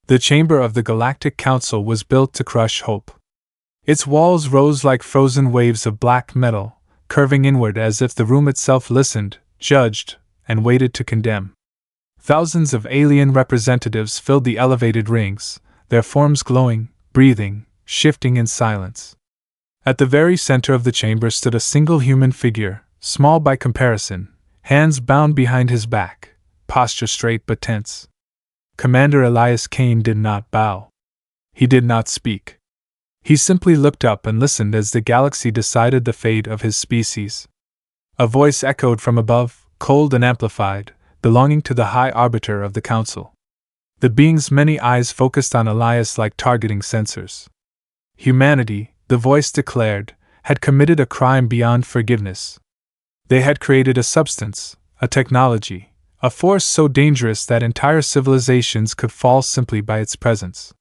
The chamber of the Galactic Council was built to crush hope. Its walls rose like frozen waves of black metal, curving inward as if the room itself listened, judged, and waited to condemn. Thousands of alien representatives filled the elevated rings, their forms glowing, breathing, shifting in silence. At the very center of the chamber stood a single human figure, small by comparison, hands bound behind his back, posture straight but tense. Commander Elias Kane did not bow. He did not speak. He simply looked up and listened as the galaxy decided the fate of his species. A voice echoed from above, cold and amplified, belonging to the High Arbiter of the Council. The being's many eyes focused on Elias like targeting sensors. Humanity, the voice declared, had committed a crime beyond forgiveness. They had created a substance, a technology, a force so dangerous that entire civilizations could fall simply by its presence.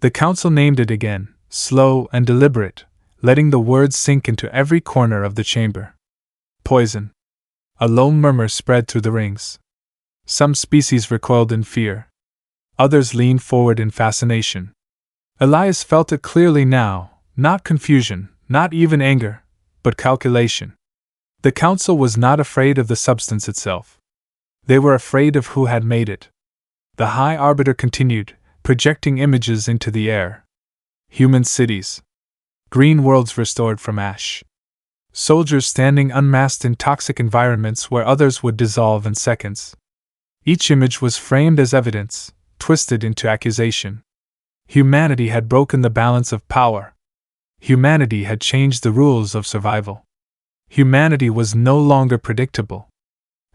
The Council named it again, slow and deliberate, letting the words sink into every corner of the chamber. Poison. A low murmur spread through the rings. Some species recoiled in fear. Others leaned forward in fascination. Elias felt it clearly now, not confusion, not even anger, but calculation. The Council was not afraid of the substance itself. They were afraid of who had made it. The High Arbiter continued, projecting images into the air. Human cities. Green worlds restored from ash. Soldiers standing unmasked in toxic environments where others would dissolve in seconds. Each image was framed as evidence, twisted into accusation. Humanity had broken the balance of power. Humanity had changed the rules of survival. Humanity was no longer predictable.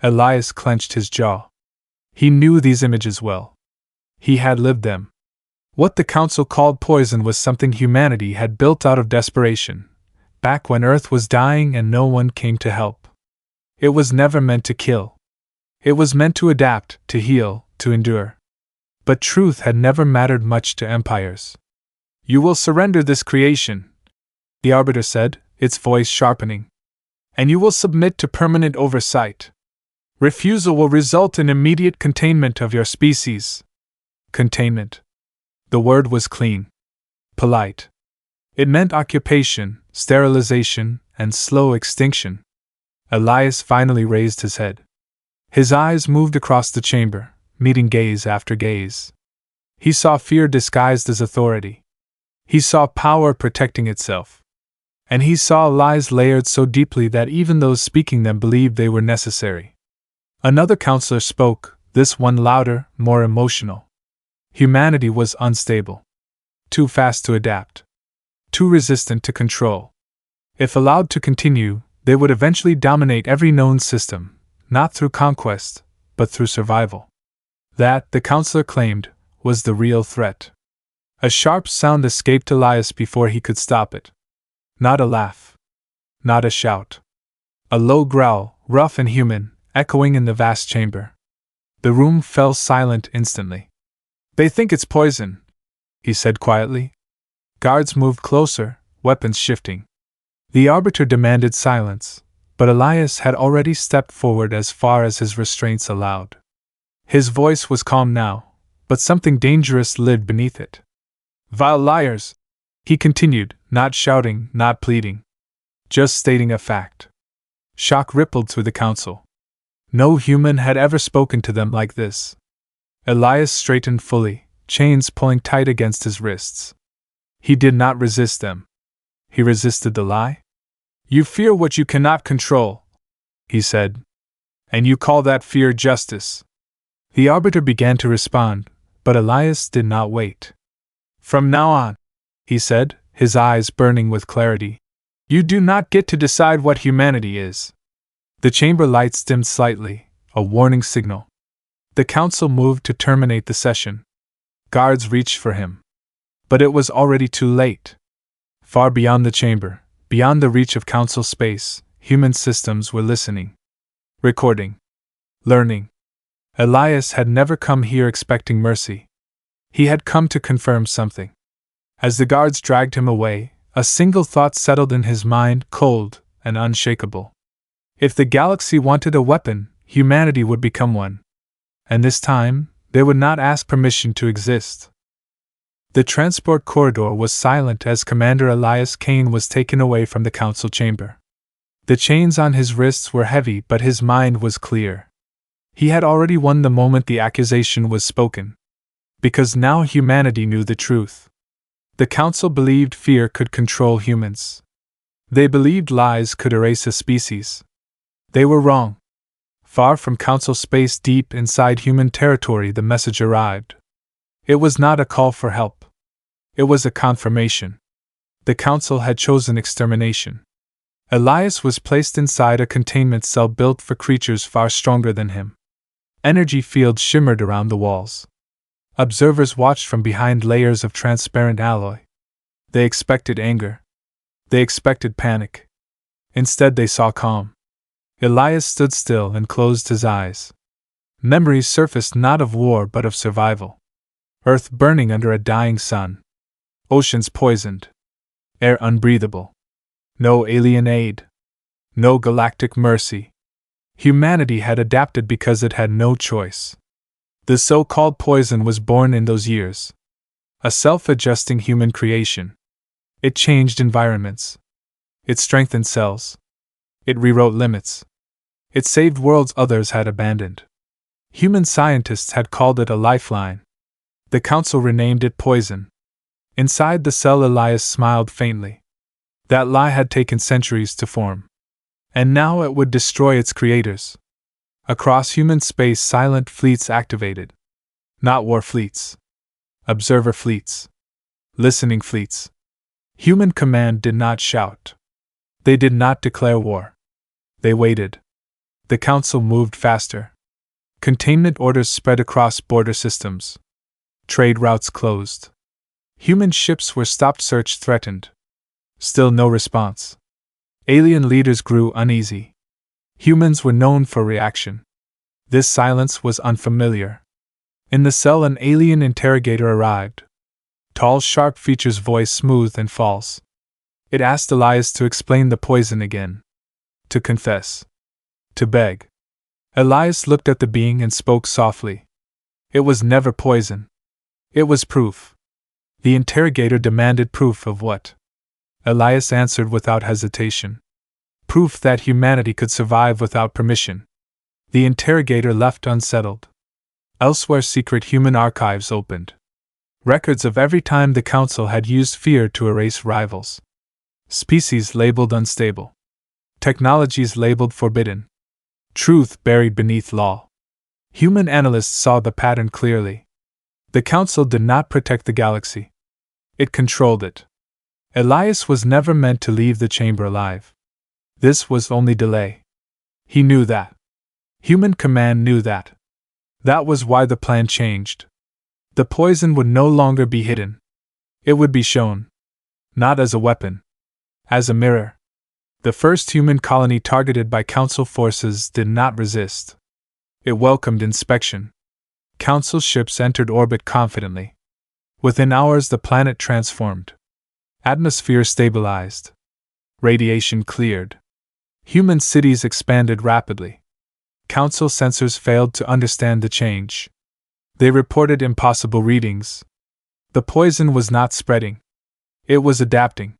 Elias clenched his jaw. He knew these images well. He had lived them. What the Council called poison was something humanity had built out of desperation, back when Earth was dying and no one came to help. It was never meant to kill. It was meant to adapt, to heal, to endure. But truth had never mattered much to empires. "You will surrender this creation," the Arbiter said, its voice sharpening. "And you will submit to permanent oversight. Refusal will result in immediate containment of your species." Containment. The word was clean. Polite. It meant occupation, sterilization, and slow extinction. Elias finally raised his head. His eyes moved across the chamber, meeting gaze after gaze. He saw fear disguised as authority. He saw power protecting itself. And he saw lies layered so deeply that even those speaking them believed they were necessary. Another counselor spoke, this one louder, more emotional. Humanity was unstable. Too fast to adapt. Too resistant to control. If allowed to continue, they would eventually dominate every known system, not through conquest, but through survival. That, the counselor claimed, was the real threat. A sharp sound escaped Elias before he could stop it. Not a laugh. Not a shout. A low growl, rough and human, echoing in the vast chamber. The room fell silent instantly. "They think it's poison," he said quietly. Guards moved closer, weapons shifting. The Arbiter demanded silence, but Elias had already stepped forward as far as his restraints allowed. His voice was calm now, but something dangerous lived beneath it. "Vile liars," he continued, not shouting, not pleading. Just stating a fact. Shock rippled through the Council. No human had ever spoken to them like this. Elias straightened fully, chains pulling tight against his wrists. He did not resist them. He resisted the lie. "You fear what you cannot control," he said. "And you call that fear justice." The Arbiter began to respond, but Elias did not wait. "From now on," he said, his eyes burning with clarity, "you do not get to decide what humanity is." The chamber lights dimmed slightly, a warning signal. The Council moved to terminate the session. Guards reached for him. But it was already too late. Far beyond the chamber, beyond the reach of Council space, human systems were listening. Recording. Learning. Elias had never come here expecting mercy. He had come to confirm something. As the guards dragged him away, a single thought settled in his mind, cold and unshakable. If the galaxy wanted a weapon, humanity would become one. And this time, they would not ask permission to exist. The transport corridor was silent as Commander Elias Kane was taken away from the council chamber. The chains on his wrists were heavy, but his mind was clear. He had already won the moment the accusation was spoken. Because now humanity knew the truth. The council believed fear could control humans. They believed lies could erase a species. They were wrong. Far from council space, deep inside human territory, the message arrived. It was not a call for help. It was a confirmation. The council had chosen extermination. Elias was placed inside a containment cell built for creatures far stronger than him. Energy fields shimmered around the walls. Observers watched from behind layers of transparent alloy. They expected anger. They expected panic. Instead, they saw calm. Elias stood still and closed his eyes. Memories surfaced, not of war but of survival. Earth burning under a dying sun. Oceans poisoned. Air unbreathable. No alien aid. No galactic mercy. Humanity had adapted because it had no choice. The so-called poison was born in those years. A self-adjusting human creation. It changed environments. It strengthened cells. It rewrote limits. It saved worlds others had abandoned. Human scientists had called it a lifeline. The council renamed it poison. Inside the cell, Elias smiled faintly. That lie had taken centuries to form. And now it would destroy its creators. Across human space, silent fleets activated. Not war fleets. Observer fleets. Listening fleets. Human command did not shout. They did not declare war. They waited. The council moved faster. Containment orders spread across border systems. Trade routes closed. Human ships were stopped, search threatened. Still no response. Alien leaders grew uneasy. Humans were known for reaction. This silence was unfamiliar. In the cell, an alien interrogator arrived. Tall, sharp features, voice smooth and false. It asked Elias to explain the poison again. To confess. To beg. Elias looked at the being and spoke softly. It was never poison. It was proof. The interrogator demanded proof of what? Elias answered without hesitation. Proof that humanity could survive without permission. The interrogator left unsettled. Elsewhere, secret human archives opened. Records of every time the council had used fear to erase rivals. Species labeled unstable. Technologies labeled forbidden. Truth buried beneath law. Human analysts saw the pattern clearly. The council did not protect the galaxy. It controlled it. Elias was never meant to leave the chamber alive. This was only delay. He knew that. Human command knew that. That was why the plan changed. The poison would no longer be hidden. It would be shown. Not as a weapon. As a mirror. The first human colony targeted by council forces did not resist. It welcomed inspection. Council ships entered orbit confidently. Within hours, the planet transformed. Atmosphere stabilized. Radiation cleared. Human cities expanded rapidly. Council sensors failed to understand the change. They reported impossible readings. The poison was not spreading. It was adapting.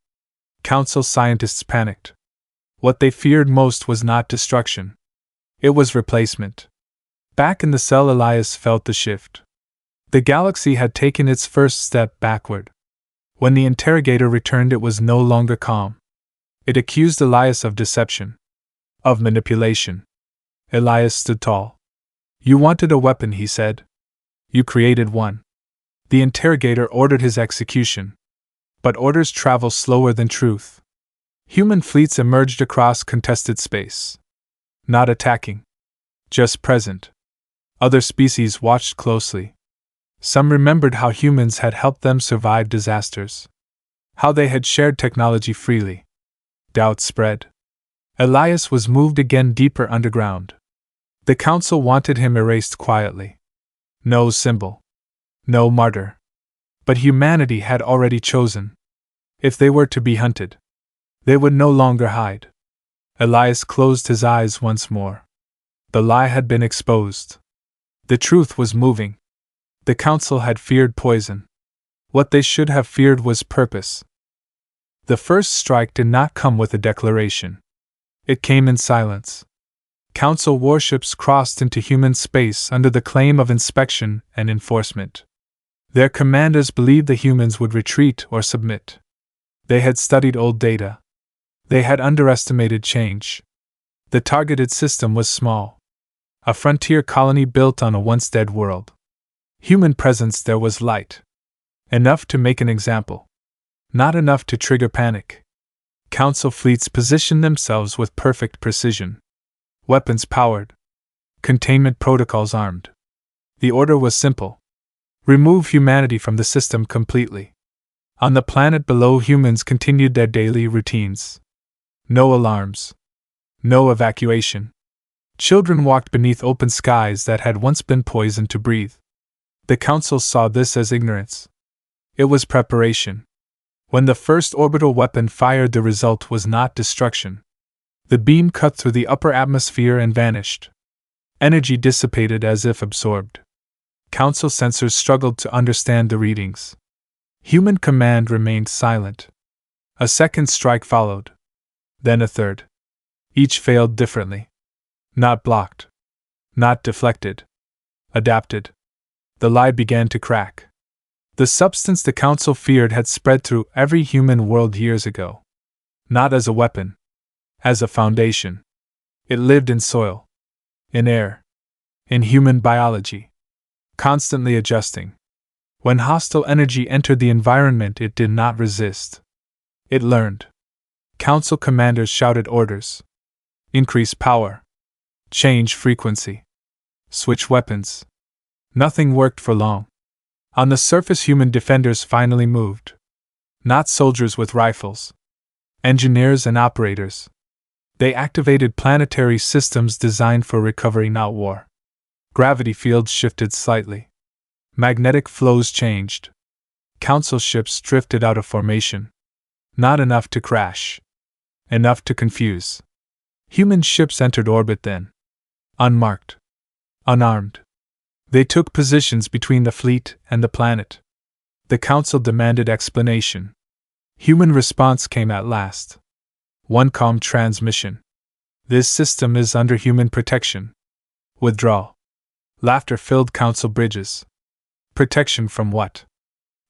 Council scientists panicked. What they feared most was not destruction. It was replacement. Back in the cell, Elias felt the shift. The galaxy had taken its first step backward. When the interrogator returned, it was no longer calm. It accused Elias of deception. Of manipulation. Elias stood tall. You wanted a weapon, he said. You created one. The interrogator ordered his execution. But orders travel slower than truth. Human fleets emerged across contested space. Not attacking. Just present. Other species watched closely. Some remembered how humans had helped them survive disasters. How they had shared technology freely. Doubt spread. Elias was moved again, deeper underground. The council wanted him erased quietly. No symbol. No martyr. But humanity had already chosen. If they were to be hunted, they would no longer hide. Elias closed his eyes once more. The lie had been exposed. The truth was moving. The council had feared poison. What they should have feared was purpose. The first strike did not come with a declaration. It came in silence. Council warships crossed into human space under the claim of inspection and enforcement. Their commanders believed the humans would retreat or submit. They had studied old data. They had underestimated change. The targeted system was small. A frontier colony built on a once dead world. Human presence there was light. Enough to make an example. Not enough to trigger panic. Council fleets positioned themselves with perfect precision. Weapons powered. Containment protocols armed. The order was simple. Remove humanity from the system completely. On the planet below, humans continued their daily routines. No alarms. No evacuation. Children walked beneath open skies that had once been poisoned to breathe. The Council saw this as ignorance. It was preparation. When the first orbital weapon fired, the result was not destruction. The beam cut through the upper atmosphere and vanished. Energy dissipated as if absorbed. Council sensors struggled to understand the readings. Human command remained silent. A second strike followed. Then a third. Each failed differently. Not blocked. Not deflected. Adapted. The lie began to crack. The substance the Council feared had spread through every human world years ago. Not as a weapon. As a foundation. It lived in soil. In air. In human biology. Constantly adjusting. When hostile energy entered the environment, it did not resist. It learned. Council commanders shouted orders. Increase power. Change frequency. Switch weapons. Nothing worked for long. On the surface, human defenders finally moved. Not soldiers with rifles. Engineers and operators. They activated planetary systems designed for recovery, not war. Gravity fields shifted slightly. Magnetic flows changed. Council ships drifted out of formation. Not enough to crash. Enough to confuse. Human ships entered orbit then. Unmarked. Unarmed. They took positions between the fleet and the planet. The Council demanded explanation. Human response came at last. One calm transmission. This system is under human protection. Withdrawal. Laughter filled Council bridges. Protection from what?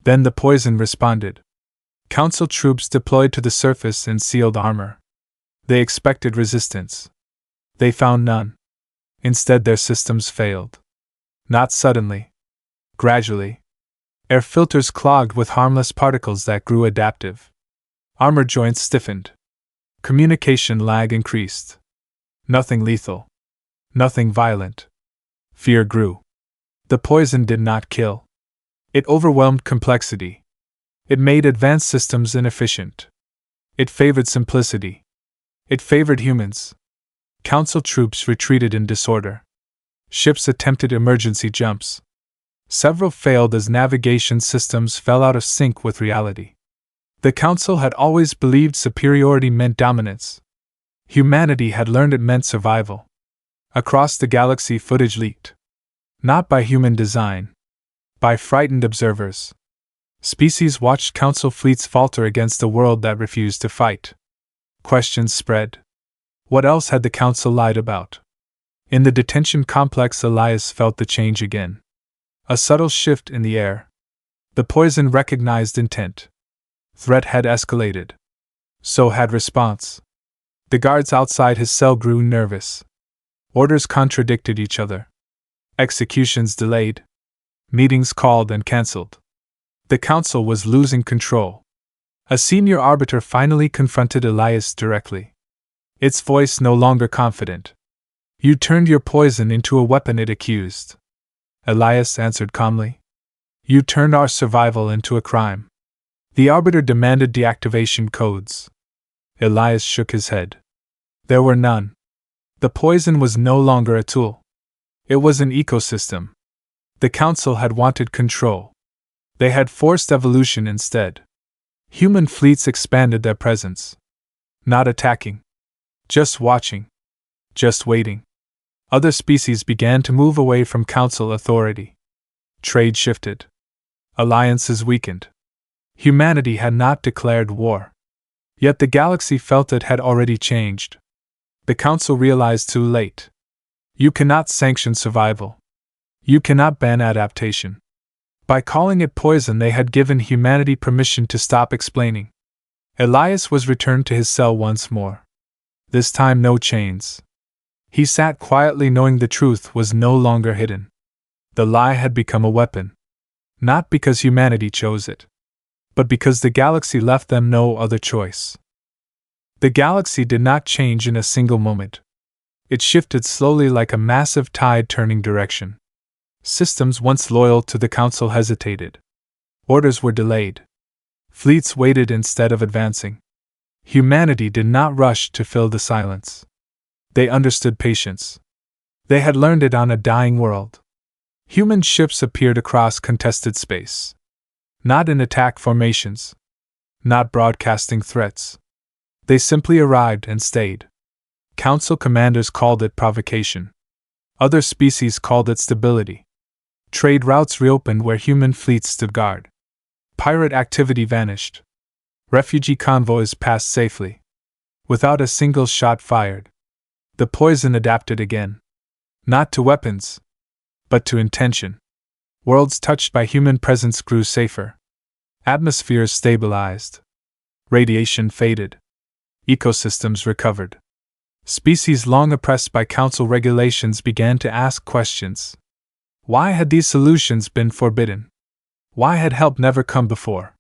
Then the poison responded. Council troops deployed to the surface in sealed armor. They expected resistance. They found none. Instead, their systems failed. Not suddenly. Gradually. Air filters clogged with harmless particles that grew adaptive. Armor joints stiffened. Communication lag increased. Nothing lethal. Nothing violent. Fear grew. The poison did not kill. It overwhelmed complexity. It made advanced systems inefficient. It favored simplicity. It favored humans. Council troops retreated in disorder. Ships attempted emergency jumps. Several failed as navigation systems fell out of sync with reality. The Council had always believed superiority meant dominance. Humanity had learned it meant survival. Across the galaxy, footage leaked. Not by human design. By frightened observers. Species watched Council fleets falter against a world that refused to fight. Questions spread. What else had the Council lied about? In the detention complex, Elias felt the change again. A subtle shift in the air. The poison recognized intent. Threat had escalated. So had response. The guards outside his cell grew nervous. Orders contradicted each other. Executions delayed. Meetings called and cancelled. The Council was losing control. A senior arbiter finally confronted Elias directly. Its voice no longer confident. You turned your poison into a weapon, it accused. Elias answered calmly. You turned our survival into a crime. The arbiter demanded deactivation codes. Elias shook his head. There were none. The poison was no longer a tool. It was an ecosystem. The Council had wanted control. They had forced evolution instead. Human fleets expanded their presence. Not attacking. Just watching. Just waiting. Other species began to move away from Council authority. Trade shifted. Alliances weakened. Humanity had not declared war. Yet the galaxy felt it had already changed. The Council realized too late. You cannot sanction survival. You cannot ban adaptation. By calling it poison, they had given humanity permission to stop explaining. Elias was returned to his cell once more. This time no chains. He sat quietly, knowing the truth was no longer hidden. The lie had become a weapon. Not because humanity chose it, but because the galaxy left them no other choice. The galaxy did not change in a single moment. It shifted slowly, like a massive tide turning direction. Systems once loyal to the Council hesitated. Orders were delayed. Fleets waited instead of advancing. Humanity did not rush to fill the silence. They understood patience. They had learned it on a dying world. Human ships appeared across contested space. Not in attack formations. Not broadcasting threats. They simply arrived and stayed. Council commanders called it provocation. Other species called it stability. Trade routes reopened where human fleets stood guard. Pirate activity vanished. Refugee convoys passed safely. Without a single shot fired. The poison adapted again. Not to weapons, but to intention. Worlds touched by human presence grew safer. Atmospheres stabilized. Radiation faded. Ecosystems recovered. Species long oppressed by Council regulations began to ask questions. Why had these solutions been forbidden? Why had help never come before?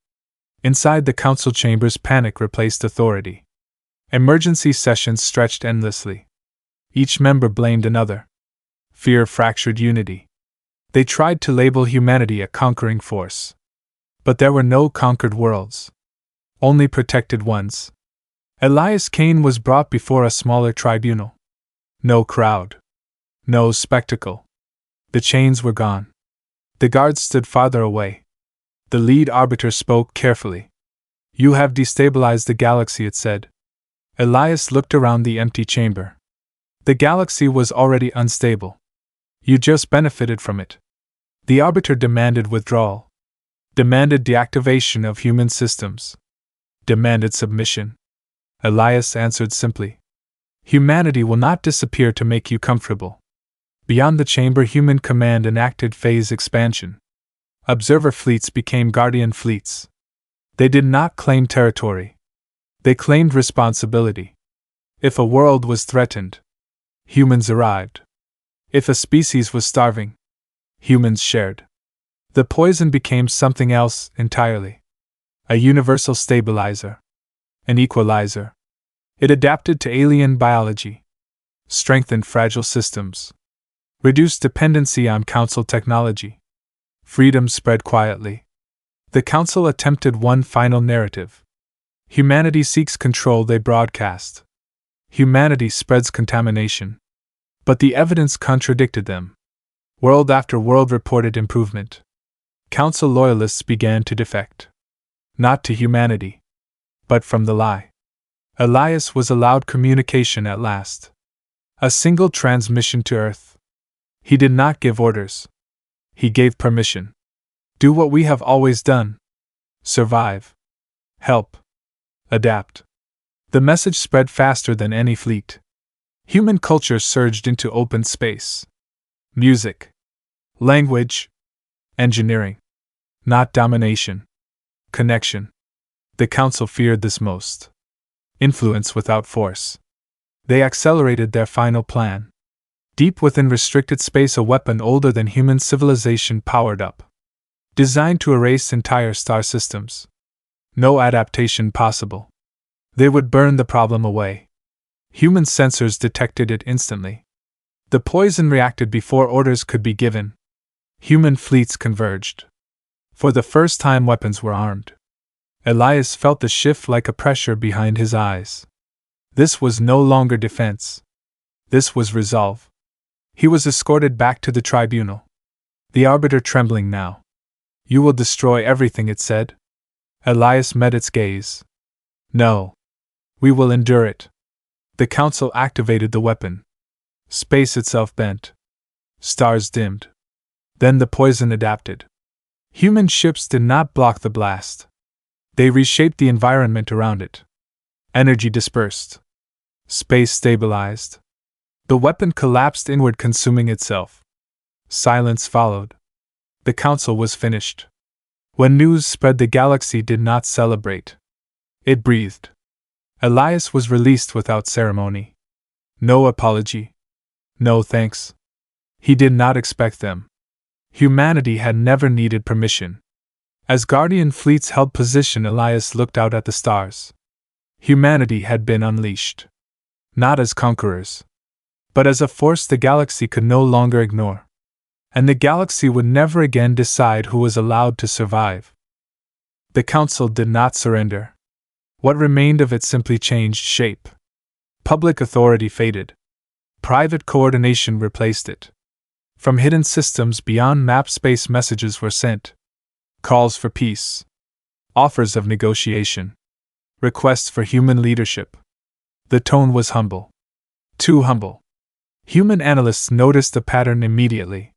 Inside the Council chambers, panic replaced authority. Emergency sessions stretched endlessly. Each member blamed another. Fear fractured unity. They tried to label humanity a conquering force. But there were no conquered worlds. Only protected ones. Elias Kane was brought before a smaller tribunal. No crowd. No spectacle. The chains were gone. The guards stood farther away. The lead arbiter spoke carefully. You have destabilized the galaxy, it said. Elias looked around the empty chamber. The galaxy was already unstable. You just benefited from it. The arbiter demanded withdrawal. Demanded deactivation of human systems. Demanded submission. Elias answered simply. Humanity will not disappear to make you comfortable. Beyond the chamber, human command enacted phase expansion. Observer fleets became guardian fleets. They did not claim territory. They claimed responsibility. If a world was threatened, humans arrived. If a species was starving, humans shared. The poison became something else entirely. A universal stabilizer. An equalizer. It adapted to alien biology. Strengthened fragile systems. Reduced dependency on Council technology. Freedom spread quietly. The Council attempted one final narrative. Humanity seeks control, they broadcast. Humanity spreads contamination. But the evidence contradicted them. World after world reported improvement. Council loyalists began to defect. Not to humanity, but from the lie. Elias was allowed communication at last. A single transmission to Earth. He did not give orders. He gave permission. Do what we have always done. Survive. Help. Adapt. The message spread faster than any fleet. Human culture surged into open space. Music. Language. Engineering. Not domination. Connection. The Council feared this most. Influence without force. They accelerated their final plan. Deep within restricted space, a weapon older than human civilization powered up. Designed to erase entire star systems. No adaptation possible. They would burn the problem away. Human sensors detected it instantly. The poison reacted before orders could be given. Human fleets converged. For the first time, weapons were armed. Elias felt the shift like a pressure behind his eyes. This was no longer defense. This was resolve. He was escorted back to the tribunal. The arbiter trembling now. You will destroy everything, it said. Elias met its gaze. No. We will endure it. The Council activated the weapon. Space itself bent. Stars dimmed. Then the poison adapted. Human ships did not block the blast. They reshaped the environment around it. Energy dispersed. Space stabilized. The weapon collapsed inward, consuming itself. Silence followed. The council was finished. When news spread, the galaxy did not celebrate. It breathed. Elias was released without ceremony. No apology. No thanks. He did not expect them. Humanity had never needed permission. As Guardian fleets held position, Elias looked out at the stars. Humanity had been unleashed. Not as conquerors, but as a force the galaxy could no longer ignore. And the galaxy would never again decide who was allowed to survive. The Council did not surrender. What remained of it simply changed shape. Public authority faded. Private coordination replaced it. From hidden systems beyond map space, messages were sent. Calls for peace. Offers of negotiation. Requests for human leadership. The tone was humble. Too humble. Human analysts noticed the pattern immediately.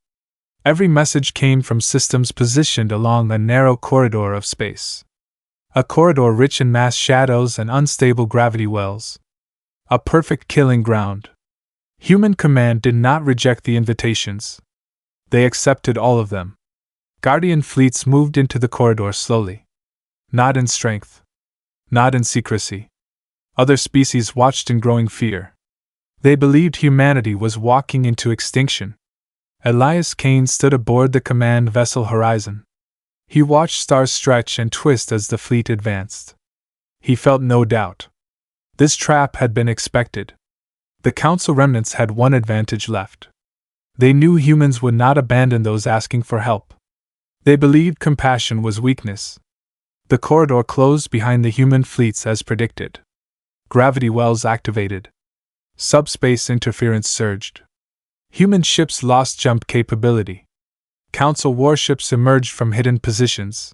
Every message came from systems positioned along a narrow corridor of space. A corridor rich in mass shadows and unstable gravity wells. A perfect killing ground. Human command did not reject the invitations. They accepted all of them. Guardian fleets moved into the corridor slowly. Not in strength. Not in secrecy. Other species watched in growing fear. They believed humanity was walking into extinction. Elias Kane stood aboard the command vessel Horizon. He watched stars stretch and twist as the fleet advanced. He felt no doubt. This trap had been expected. The Council remnants had one advantage left. They knew humans would not abandon those asking for help. They believed compassion was weakness. The corridor closed behind the human fleets as predicted. Gravity wells activated. Subspace interference surged. Human ships lost jump capability. Council warships emerged from hidden positions.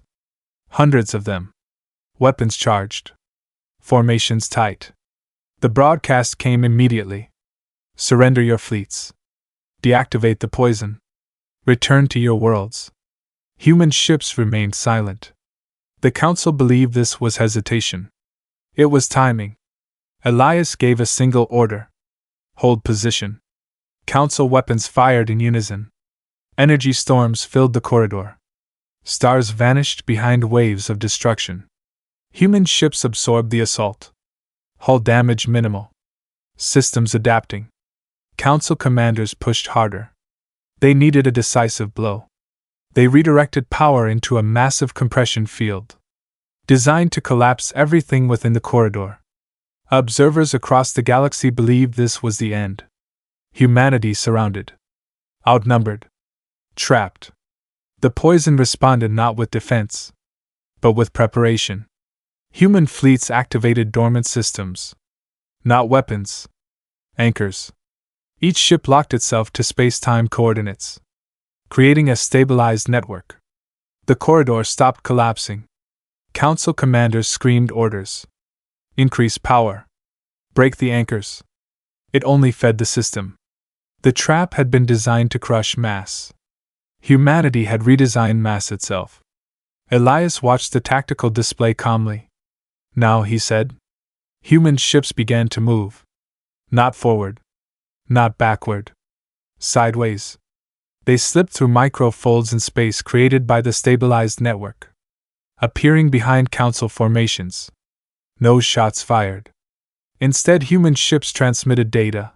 Hundreds of them. Weapons charged. Formations tight. The broadcast came immediately. Surrender your fleets. Deactivate the poison. Return to your worlds. Human ships remained silent. The Council believed this was hesitation. It was timing. Elias gave a single order. Hold position. Council weapons fired in unison. Energy storms filled the corridor. Stars vanished behind waves of destruction. Human ships absorbed the assault. Hull damage minimal. Systems adapting. Council commanders pushed harder. They needed a decisive blow. They redirected power into a massive compression field, designed to collapse everything within the corridor. Observers across the galaxy believed this was the end. Humanity surrounded. Outnumbered. Trapped. The poison responded not with defense, but with preparation. Human fleets activated dormant systems. Not weapons. Anchors. Each ship locked itself to space-time coordinates, creating a stabilized network. The corridor stopped collapsing. Council commanders screamed orders. Increase power. Break the anchors. It only fed the system. The trap had been designed to crush mass. Humanity had redesigned mass itself. Elias watched the tactical display calmly. Now, he said. Human ships began to move. Not forward. Not backward. Sideways. They slipped through micro-folds in space created by the stabilized network, appearing behind Council formations. No shots fired. Instead, human ships transmitted data.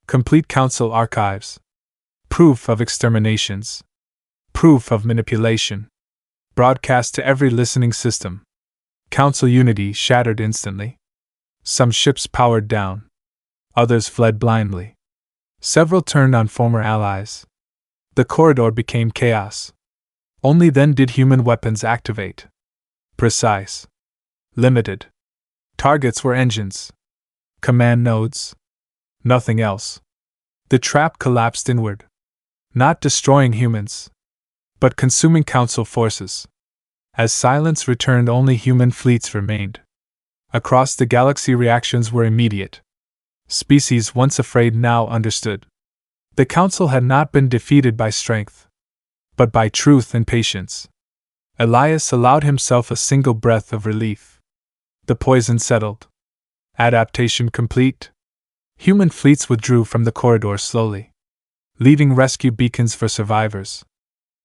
Complete Council archives. Proof of exterminations. Proof of manipulation. Broadcast to every listening system. Council unity shattered instantly. Some ships powered down. Others fled blindly. Several turned on former allies. The corridor became chaos. Only then did human weapons activate. Precise. Limited. Targets were engines. Command nodes. Nothing else. The trap collapsed inward. Not destroying humans, but consuming Council forces. As silence returned, only human fleets remained. Across the galaxy, reactions were immediate. Species once afraid now understood. The Council had not been defeated by strength, but by truth and patience. Elias allowed himself a single breath of relief. The poison settled. Adaptation complete. Human fleets withdrew from the corridor slowly, leaving rescue beacons for survivors.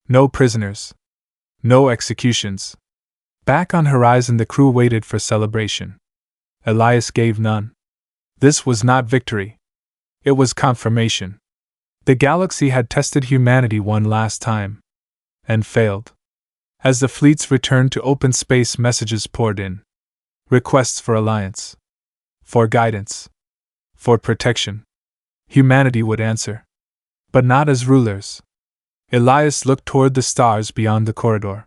No prisoners. No executions. Back on horizon, the crew waited for celebration. Elias gave none. This was not victory. It was confirmation. The galaxy had tested humanity one last time. And failed. As the fleets returned to open space, messages poured in. Requests for alliance. For guidance. For protection. Humanity would answer. But not as rulers. Elias looked toward the stars beyond the corridor.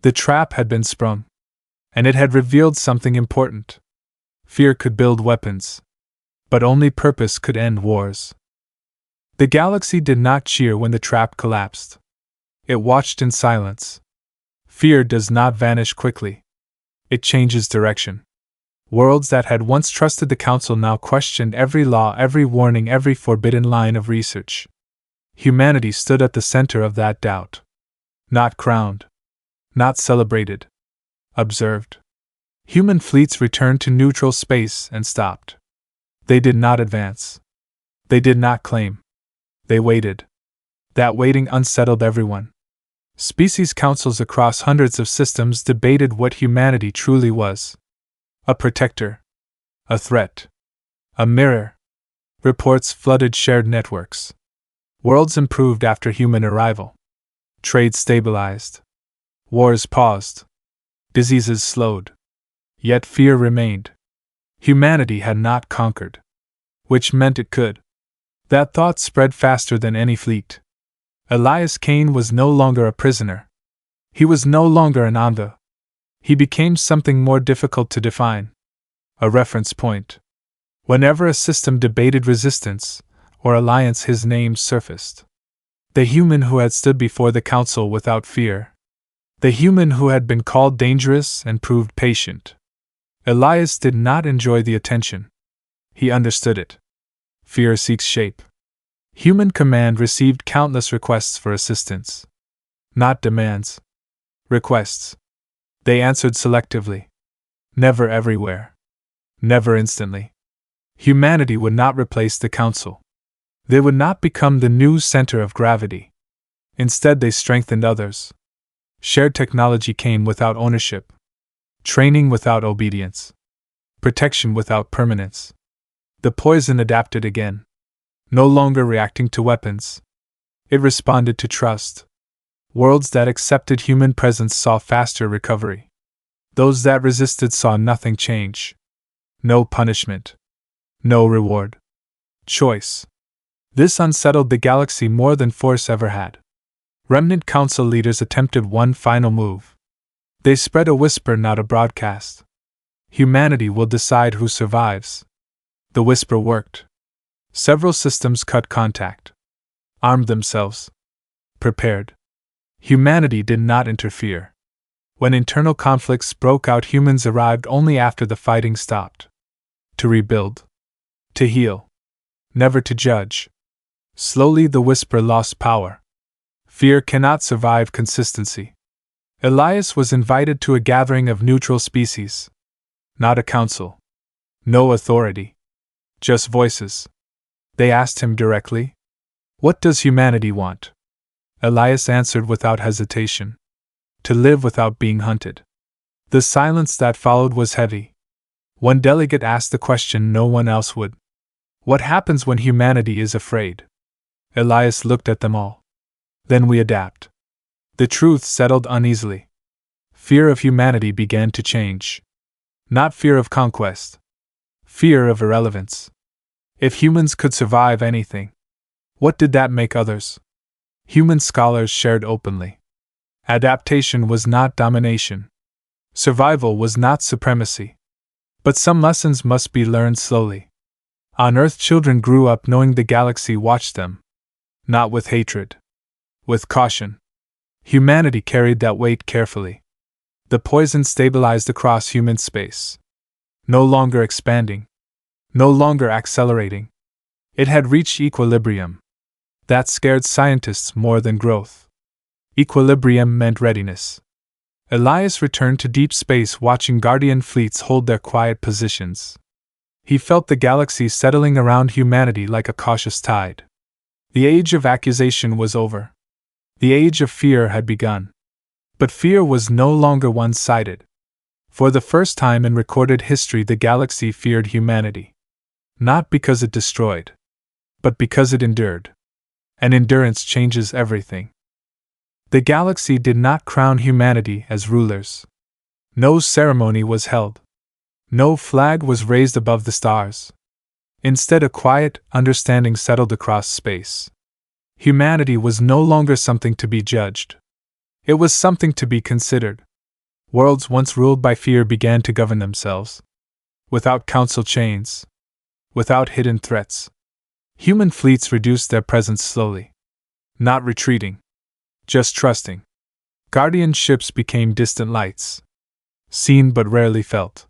The trap had been sprung. And it had revealed something important. Fear could build weapons. But only purpose could end wars. The galaxy did not cheer when the trap collapsed. It watched in silence. Fear does not vanish quickly. It changes direction. Worlds that had once trusted the Council now questioned every law, every warning, every forbidden line of research. Humanity stood at the center of that doubt. Not crowned. Not celebrated. Observed. Human fleets returned to neutral space and stopped. They did not advance. They did not claim. They waited. That waiting unsettled everyone. Species councils across hundreds of systems debated what humanity truly was. A protector. A threat. A mirror. Reports flooded shared networks. Worlds improved after human arrival. Trade stabilized. Wars paused. Diseases slowed. Yet fear remained. Humanity had not conquered. Which meant it could. That thought spread faster than any fleet. Elias Kane was no longer a prisoner. He was no longer an envoy. He became something more difficult to define. A reference point. Whenever a system debated resistance or alliance, his name surfaced. The human who had stood before the Council without fear. The human who had been called dangerous and proved patient. Elias did not enjoy the attention. He understood it. Fear seeks shape. Human command received countless requests for assistance. Not demands. Requests. They answered selectively. Never everywhere. Never instantly. Humanity would not replace the Council. They would not become the new center of gravity. Instead, they strengthened others. Shared technology came without ownership. Training without obedience. Protection without permanence. The poison adapted again. No longer reacting to weapons. It responded to trust. Worlds that accepted human presence saw faster recovery. Those that resisted saw nothing change. No punishment. No reward. Choice. This unsettled the galaxy more than force ever had. Remnant Council leaders attempted one final move. They spread a whisper, not a broadcast. Humanity will decide who survives. The whisper worked. Several systems cut contact. Armed themselves. Prepared. Humanity did not interfere. When internal conflicts broke out, humans arrived only after the fighting stopped. To rebuild. To heal. Never to judge. Slowly the whisper lost power. Fear cannot survive consistency. Elias was invited to a gathering of neutral species. Not a council. No authority. Just voices. They asked him directly, "What does humanity want?" Elias answered without hesitation. To live without being hunted. The silence that followed was heavy. One delegate asked the question no one else would. What happens when humanity is afraid? Elias looked at them all. Then we adapt. The truth settled uneasily. Fear of humanity began to change. Not fear of conquest. Fear of irrelevance. If humans could survive anything, what did that make others? Human scholars shared openly. Adaptation was not domination. Survival was not supremacy. But some lessons must be learned slowly. On Earth, children grew up knowing the galaxy watched them. Not with hatred. With caution. Humanity carried that weight carefully. The poison stabilized across human space. No longer expanding. No longer accelerating. It had reached equilibrium. That scared scientists more than growth. Equilibrium meant readiness. Elias returned to deep space, watching Guardian fleets hold their quiet positions. He felt the galaxy settling around humanity like a cautious tide. The age of accusation was over. The age of fear had begun. But fear was no longer one-sided. For the first time in recorded history, the galaxy feared humanity. Not because it destroyed, but because it endured. And endurance changes everything. The galaxy did not crown humanity as rulers. No ceremony was held. No flag was raised above the stars. Instead, a quiet understanding settled across space. Humanity was no longer something to be judged. It was something to be considered. Worlds once ruled by fear began to govern themselves. Without council chains. Without hidden threats. Human fleets reduced their presence slowly. Not retreating. Just trusting. Guardian ships became distant lights. Seen but rarely felt.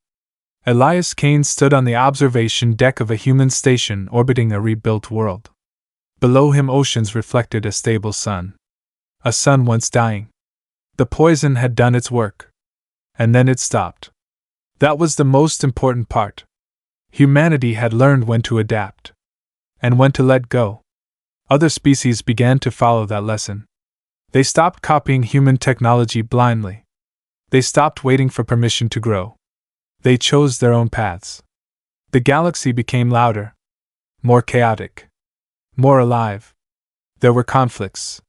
Elias Kane stood on the observation deck of a human station orbiting a rebuilt world. Below him, oceans reflected a stable sun. A sun once dying. The poison had done its work. And then it stopped. That was the most important part. Humanity had learned when to adapt. And when to let go. Other species began to follow that lesson. They stopped copying human technology blindly. They stopped waiting for permission to grow. They chose their own paths. The galaxy became louder. More chaotic. More alive. There were conflicts.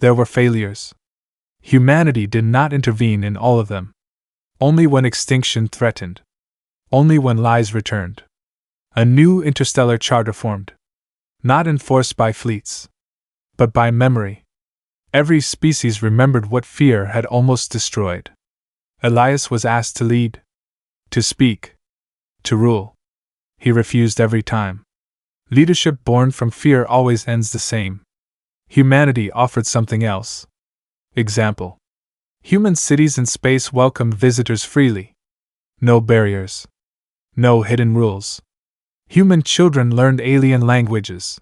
There were failures. Humanity did not intervene in all of them. Only when extinction threatened. Only when lies returned. A new interstellar charter formed. Not enforced by fleets. But by memory. Every species remembered what fear had almost destroyed. Elias was asked to lead. To speak. To rule. He refused every time. Leadership born from fear always ends the same. Humanity offered something else. Example. Human cities in space welcomed visitors freely. No barriers. No hidden rules. Human children learned alien languages.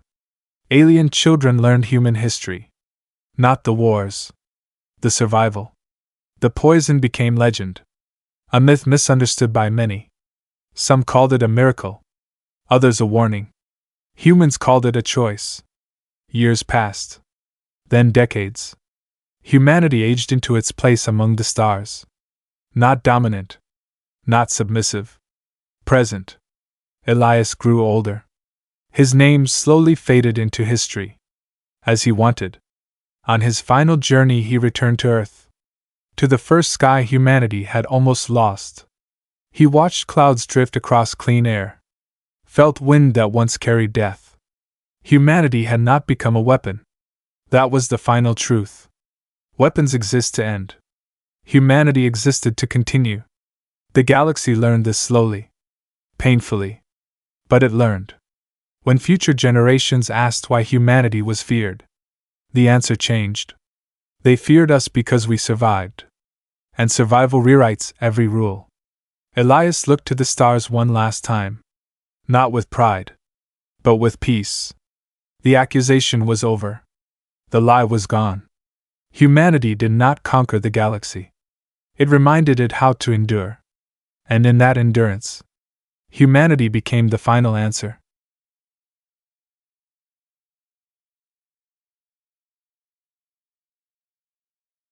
Alien children learned human history. Not the wars. The survival. The poison became legend. A myth misunderstood by many. Some called it a miracle. Others a warning. Humans called it a choice. Years passed. Then decades. Humanity aged into its place among the stars. Not dominant. Not submissive. Present. Elias grew older. His name slowly faded into history. As he wanted. On his final journey, he returned to Earth. To the first sky humanity had almost lost. He watched clouds drift across clean air. Felt wind that once carried death. Humanity had not become a weapon. That was the final truth. Weapons exist to end. Humanity existed to continue. The galaxy learned this slowly. Painfully. But it learned. When future generations asked why humanity was feared, the answer changed. They feared us because we survived. And survival rewrites every rule. Elias looked to the stars one last time. Not with pride, but with peace. The accusation was over. The lie was gone. Humanity did not conquer the galaxy. It reminded it how to endure. And in that endurance, humanity became the final answer.